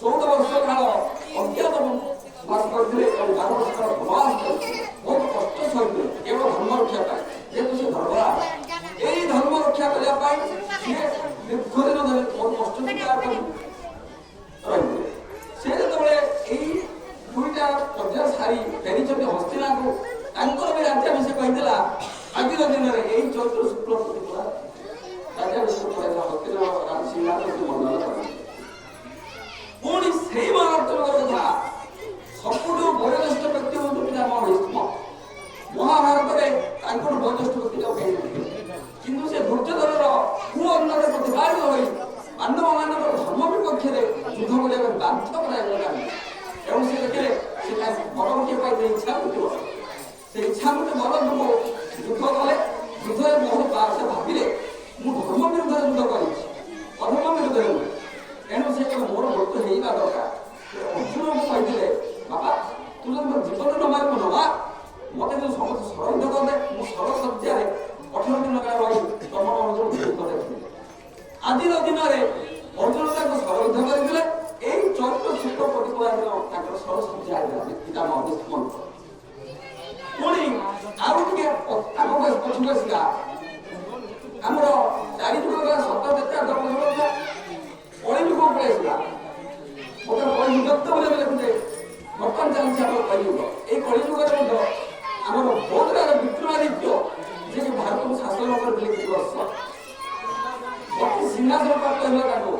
14 ବର୍ଷ କାଳ ବାସ କରିଥିଲେ ଏବଂ 12 ବର୍ଷ କାଳ ପ୍ରବାସ କରିଥିଲେ। ବହୁତ ତାଙ୍କର ବି ରାଜ୍ୟାଭିଷେକ କହିଥିଲା ଆଜିର ଦିନରେ ଏଇ ଚୈତ୍ର ଶୁକ୍ଳ ପ୍ରତିପଦା ରାଜ୍ୟାଭିଷେକ କରାଇଲା ହସ୍ତିନାପୁର ସିଂହାସନକୁ ବର୍ଣ୍ଣନା କରନ୍ତି। ପୁଣି ସେଇ ମହାଭାରତର କଥା ସବୁଠୁ ବୟୋଜ୍ୟେଷ୍ଠ ବ୍ୟକ୍ତି ହୁଅନ୍ତୁ ପିତାମହ ଭୀଷ୍ମ। ମହାଭାରତରେ ତାଙ୍କଠୁ ବୟୋଜ୍ୟେଷ୍ଠ ବ୍ୟକ୍ତି କେହି ନଥିଲେ, କିନ୍ତୁ ସେ ଦୁର୍ଯ୍ୟୋଧନର ପୁଅ ଅନ୍ନରେ ପ୍ରତିପାଦିତ ହୋଇ ପାଣ୍ଡବମାନଙ୍କର ଧର୍ମ ବିପକ୍ଷରେ ଯୁଦ୍ଧ କରିବା ପାଇଁ ବାଧ୍ୟ କରାଇଗଲା। ଏବଂ ସେ ଦେଖିଲେ ସେ ବର ଗୋଟିଏ ପାଇଥିଲେ ଇଚ୍ଛା ମୃତ୍ୟୁ ବର। ସେ ଇଚ୍ଛା ମୃତ୍ୟୁ ବର ଯୋଗୁଁ ଯୁଦ୍ଧ କଲେ। ଯୁଦ୍ଧରେ ବହୁତ ସେ ଭାବିଲେ ମୁଁ ଧର୍ମ ବିରୁଦ୍ଧରେ ଯୁଦ୍ଧ କରିଛି, ଅଧର୍ମ ବିରୁଦ୍ଧରେ ନୁହେଁ। ଏଣୁ ସେ ମୋର ମୃତ୍ୟୁ ହେଇଯିବା ଦରକାର। ଅର୍ଜୁନଙ୍କୁ କହିଥିଲେ ବାପା ତୁ ଯଦି ମୋ ଜୀବନ ନ ମାରିବୁ ନବା ମତେ ଯଦି ସମସ୍ତେ ଷଡ଼ଯନ୍ତ୍ର କରିଦେ, ମୁଁ ଷଡ଼ଶଯ୍ୟାରେ 18 ଦିନ କାଳ ରହି ତମର ଅର୍ଜୁନ ଯୁଦ୍ଧ ଦେଖିବି। ଆଜିର ଦିନରେ ଅର୍ଜୁନ ତାଙ୍କୁ ଷଡ଼ଯନ୍ତ୍ର କରିଥିଲେ। ଏଇ ଚୈତ୍ର ଶୁକ୍ଳ ପ୍ରତିପଦା ଦିନ ତାଙ୍କର ଷଡ଼ଶଯ୍ୟା ହେଇଥିଲା ପିତାମହ ଭୀଷ୍ମଙ୍କ। ପୁଣି ଆଉ ଟିକେ ଆଗ ପଛକୁ ଆସିଲା ଆମର 4 ଯୁଗ ସତ ଯେତେ ଧର୍ମ କଳି ଯୁଗ ଉପରେ ଆସିଲା। ଗୋଟେ କଳିଯୁଗ ବୋଲି ଦେଖୁଛେ ବର୍ତ୍ତମାନ ଚାଲିଛି ଆମର କଳିଯୁଗ। ଏଇ କଳିଯୁଗରେ ମଧ୍ୟ ଆମର ବହୁତ ବିକ୍ରମାଦିତ୍ୟ ଯିଏକି ଭାରତକୁ ଶାସନ କରିଥିଲେ କିଛି ବର୍ଷ ସିଂହାସନ ପ୍ରାପ୍ତ ହେଲା ତାଙ୍କୁ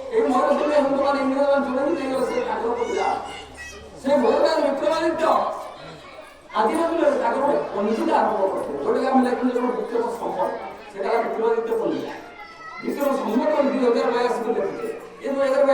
ଏଇ ମହାରାଷ୍ଟ୍ରରେ ହିନ୍ଦୁମାନେ ଇଂରେଜମାନେ ଚୋରି ନେଇଗଲେ ସେ ଠାକୁର ପୂଜା। ସେ ବହୁତ ବିକ୍ରମାଦିତ୍ୟ ଆଜିର ଦିନରେ ତାଙ୍କର ଗୋଟେ ପଞ୍ଜିକା ଆରମ୍ଭ କରିଥିଲେ, ଯୋଉଟାକି ଆମେ ଲେଖୁଛେ ବିକ୍ରମ ସମ୍ବତ। ସେଟା ହେଲା ବିକ୍ରମାଦିତ୍ୟ ପଞ୍ଜିକା। ବିକ୍ରମ ସମ୍ବତ 2082 ଲେଖୁଛେ। ଏ 2082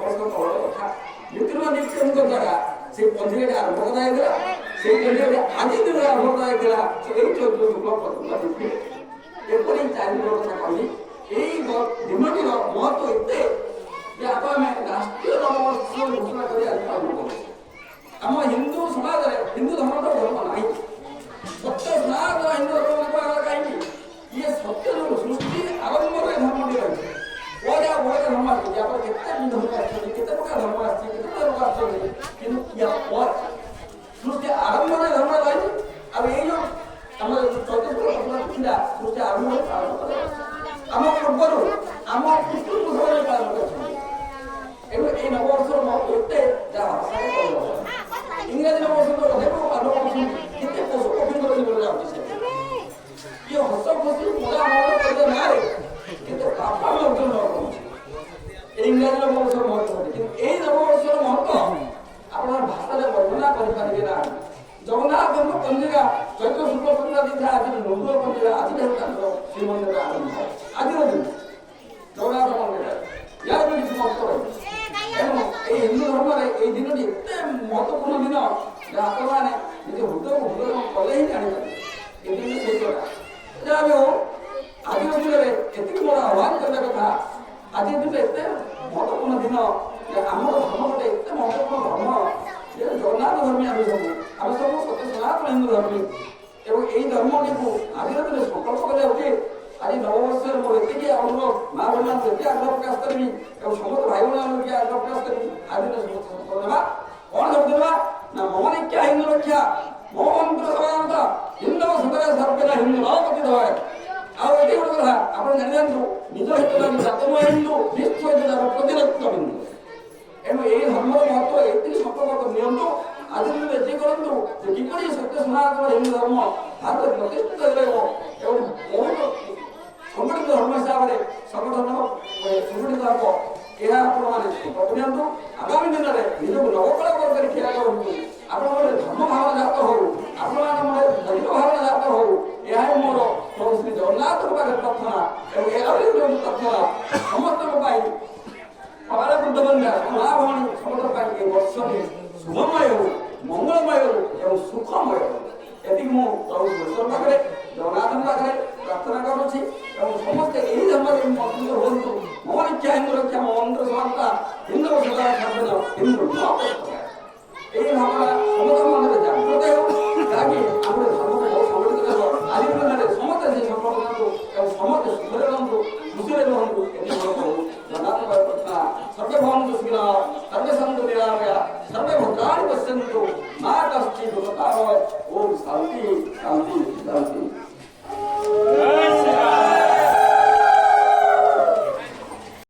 ବର୍ଷ ତଳର କଥା। ବିକ୍ରମାଦିତ୍ୟଙ୍କ ଦ୍ୱାରା ସେଇ ପଞ୍ଜିକାଟି ଆରମ୍ଭ କରାଯାଇଥିଲା। ସେଇ ପଞ୍ଜିକାଟି ଆଜି ଦିନରେ ଆରମ୍ଭ କରାଯାଇଥିଲା। ଏଇ ଚୈତ୍ର ଶୁକ୍ଳ ପ୍ରତିପଦା ତିଥି। ଏପରି 4 ଦିନ କଥା କହିଲି। ଏଇ ଦିନଟିର ମହତ୍ଵ ଏତେ ଯେ ଆମେ ରାଷ୍ଟ୍ରୀୟ ନବବର୍ଷ ଘୋଷଣା କରି ଆଜି ପାଳନ କରୁଛେ। ଆମ ହିନ୍ଦୁ ସମାଜରେ ହିନ୍ଦୁ ଧର୍ମର ଧର୍ମ ନାହିଁ। ସତ୍ୟ ସନାତନ ହିନ୍ଦୁ ଧର୍ମ କାହିଁକି? ଇଏ ସତ୍ୟ ଯୋଗୁଁ ସୃଷ୍ଟି ଆରମ୍ଭରେ ଧର୍ମଟି ରହିଛି। ବଢ଼ିଆ ବଢ଼ିଆ ଧର୍ମ ଆସିଛି। ଆପଣ କେତେ ଧର୍ମ ଆସିଛନ୍ତି, କେତେ ପ୍ରକାର ଧର୍ମ ଆସିଛି, କେତେ ଧର୍ମ ଆସିଛନ୍ତି, କିନ୍ତୁ ସୃଷ୍ଟି ଆରମ୍ଭରେ ଧର୍ମ ରହିଛି। ଆଉ ଏଇ ଯୋଉ ଆମର ଚୈତ୍ର ଥିଲା ସୃଷ୍ଟି ଆରମ୍ଭରେ ପାଳନ କରାଯାଉଛି। ଆମ ପୂର୍ବରୁ ଆମ ପିତୃପୁରୁଷମାନେ ପାଳନ କରିଛନ୍ତି। ଏଣୁ ଏଇ ନବବର୍ଷର ମହତ୍ଵ ଏତେ ଯାହା ଭାଷାରେ କହିବ। ଇଂରାଜୀ ନବବର୍ଷ ଅନେକ ପାଳନ କରୁଛନ୍ତି, କେତେ ପଶୁ ପକ୍ଷୀଙ୍କର ଜୀବନ ଯାଉଛି। ସେ ଇଏ ହସ ଖୁସି ମଜା ମହଲ କରିବା ନାଁରେ କେତେ ପାପ ଅର୍ଜନ କରୁଛି। ଇଂରାଜୀ ନବବର୍ଷର ମହତ୍ଵ, କିନ୍ତୁ ଏଇ ନବବର୍ଷର ମହତ୍ଵ ଆପଣଙ୍କ ଭାଷାରେ ବର୍ଣ୍ଣନା କରିପାରିବେ ନା। ଜଗନ୍ନାଥଙ୍କ ପଞ୍ଜିକା ଚୈତ୍ର ଶୁକ୍ଳ ପ୍ରତିପଦା ତିଥି ଆଜି ନନ୍ଦୁର ପଞ୍ଜିକା ଆଜିଠାରୁ ତାଙ୍କର ଶ୍ରୀମନ୍ଦିରରେ ଆରମ୍ଭ। ଆଜିର ଦିନ ଜଗନ୍ନାଥ ମନ୍ଦିର ୟାର ବି କିଛି ମହତ୍ଵ ରହିଛି। ଏଣୁ ଏଇ ହିନ୍ଦୁ ଧର୍ମରେ ଏଇ ଦିନଟି ଏତେ ମହତ୍ୱପୂର୍ଣ୍ଣ ଦିନ ଯେ ଆପଣମାନେ ନିଜ ହୃଦୟକୁ ହୃଦୟ କଲେ ହିଁ ଜାଣିପାରିବେ ଏ ଦିନ ସେଇ କଥା। ଯାହା ବି ହଉ ଆଜିର ଦିନରେ ଏତିକି ମୋର ଆହ୍ୱାନ କରିବା କଥା। ଆଜିର ଦିନ ଏତେ ମହତ୍ୱପୂର୍ଣ୍ଣ ଦିନ ଯେ ଆମର ଧର୍ମ ଗୋଟେ ଏତେ ମହତ୍ୱପୂର୍ଣ୍ଣ ଧର୍ମ ଯେ ଜଗନ୍ନାଥ ଧର୍ମୀ ଆମେ ସବୁ ସତ୍ୟ ସନାତନ ହିନ୍ଦୁ ଧର୍ମୀ। ଏବଂ ଏଇ ଧର୍ମଟିକୁ ଆଜିର ଦିନେ ସଂକଳ୍ପ କରିବା ଉଚିତ। ଆଜି ନବବର୍ଷରେ ମୋର ଏତିକି ଅନୁରୋଧ, ମା ଭଗବାନଙ୍କୁ ଏତେ ଆଗ୍ରହ ପ୍ରକାଶ କରିବି ଏବଂ ସମସ୍ତ ଭାଇ ଭଉଣୀମାନଙ୍କୁ ଏତିକି ଆଗ୍ରହ ପ୍ରକାଶ କରିବି। ଆଜି ସଂକଳ୍ପ ନେବା କଣ କରିଦେବା ନା ମମ ନିତ୍ୟା ହିନ୍ଦୁ ରକ୍ଷା ମୋ ମନ୍ତ୍ର ସମାନ୍ତ ହିନ୍ଦୁ ସଦୟ ସର୍ବେନା ହିନ୍ଦୁ ନପତି ଦେବାୟ। ଆଉ ଏଠି ଗୋଟେ କଥା ଆପଣ ଜାଣିଥାନ୍ତୁ, ନିଜ ହିତ ଜାତମ ହିନ୍ଦୁ ନିଶ୍ଚୟ ପ୍ରତିରକ୍ତ ବିନ୍ଦୁ। ଏଣୁ ଏଇ ଧର୍ମର ମହତ୍ଵ ଏତିକି ସଂକଳ୍ପ ନିଅନ୍ତୁ। ଆଜି ଦିନରେ ଏତିକି କରନ୍ତୁ ଯେ କିପରି ସତ୍ୟ ସନାତନ ହିନ୍ଦୁ ଧର୍ମ ଭାରତରେ ପ୍ରତିଷ୍ଠିତ ରହିବ ଏବଂ ବହୁତ ସଂଗଠିତ ଧର୍ମ ହିସାବରେ ସଂଗଠନ ସଂଗଠିତ ହେବ। ଏହା ଆପଣମାନେ ସଂକଳ୍ପ ନିଅନ୍ତୁ। ଆଗାମୀ ଦିନରେ ନିଜକୁ ନବକଳେବର କରି ଖିଆ କରନ୍ତୁ। ଆପଣଙ୍କର ଧର୍ମ ଭାବନା ଜାତ ହଉ, ଆପଣମାନଙ୍କ ମନରେ ଦୈବ ଭାବନା ଜାତ ହଉ। ଏହା ହିଁ ମୋର ପ୍ରଭୁ ଶ୍ରୀ ଜଗନ୍ନାଥଙ୍କ ପାଖରେ ପ୍ରାର୍ଥନା ଏବଂ ଏହାରି ପ୍ରାର୍ଥନା ସମସ୍ତଙ୍କ ପାଇଁ ଅବାଳ ବୃଦ୍ଧବନ୍ଧା ମା ଭଉଣୀ ସମସ୍ତଙ୍କ ପାଇଁ ଏ ବର୍ଷଟି ଶୁଭମୟ ହଉ, ମଙ୍ଗଳମୟ ହଉ ଏବଂ ସୁଖମୟ ହଉ। ଏତିକି ମୁଁ ପ୍ରଭୁ ଈଶ୍ୱର ପାଖରେ ଜଗନ୍ନାଥଙ୍କ ପାଖରେ ପ୍ରାର୍ଥନା କରୁଛି ଏବଂ ସମସ୍ତେ ଏହି ଧର୍ମରେ ମଜବୁତ ହୁଅନ୍ତୁ। ମୋ ଇଚ୍ଛା ହିନ୍ଦୁ ରକ୍ଷା ମୋ ମନ୍ତ୍ର ସମାପ୍ତା ହିନ୍ଦୁ ସଦା ସର୍ବନ ହିନ୍ଦୁ ନ ଏହି ଭାବନା ସମସ୍ତଙ୍କ ମନରେ ଜାଗ୍ରତ ହେଉ, ଯାହାକି ଆମର ଧର୍ମକୁ ବହୁତ ସଂଗଠିତ ହେବ। ଆଜି ଦିନରେ ସମସ୍ତେ ସେହି ସଂକଳ୍ପ ନିଅନ୍ତୁ ଏବଂ ସମସ୍ତେ ସୁଖରେ ରୁହନ୍ତୁ, ଖୁସିରେ ରୁହନ୍ତୁ। ଏଠି ମୋର ପ୍ରଭୁ ଜଗନ୍ନାଥ ପ୍ରାର୍ଥନା। ସର୍ବେ ଭବନ୍ତୁ ସୁଖିନଃ, ସର୍ବେ ସନ୍ତୁ ନିରାମୟା, ସର୍ବେ ଭଦ୍ରାଣି ପଶ୍ୟନ୍ତୁ, ମା କଶ୍ଚିତ୍ ଦୁଃଖକାୟ। ଓମ୍ ଶାନ୍ତି ଶାନ୍ତି।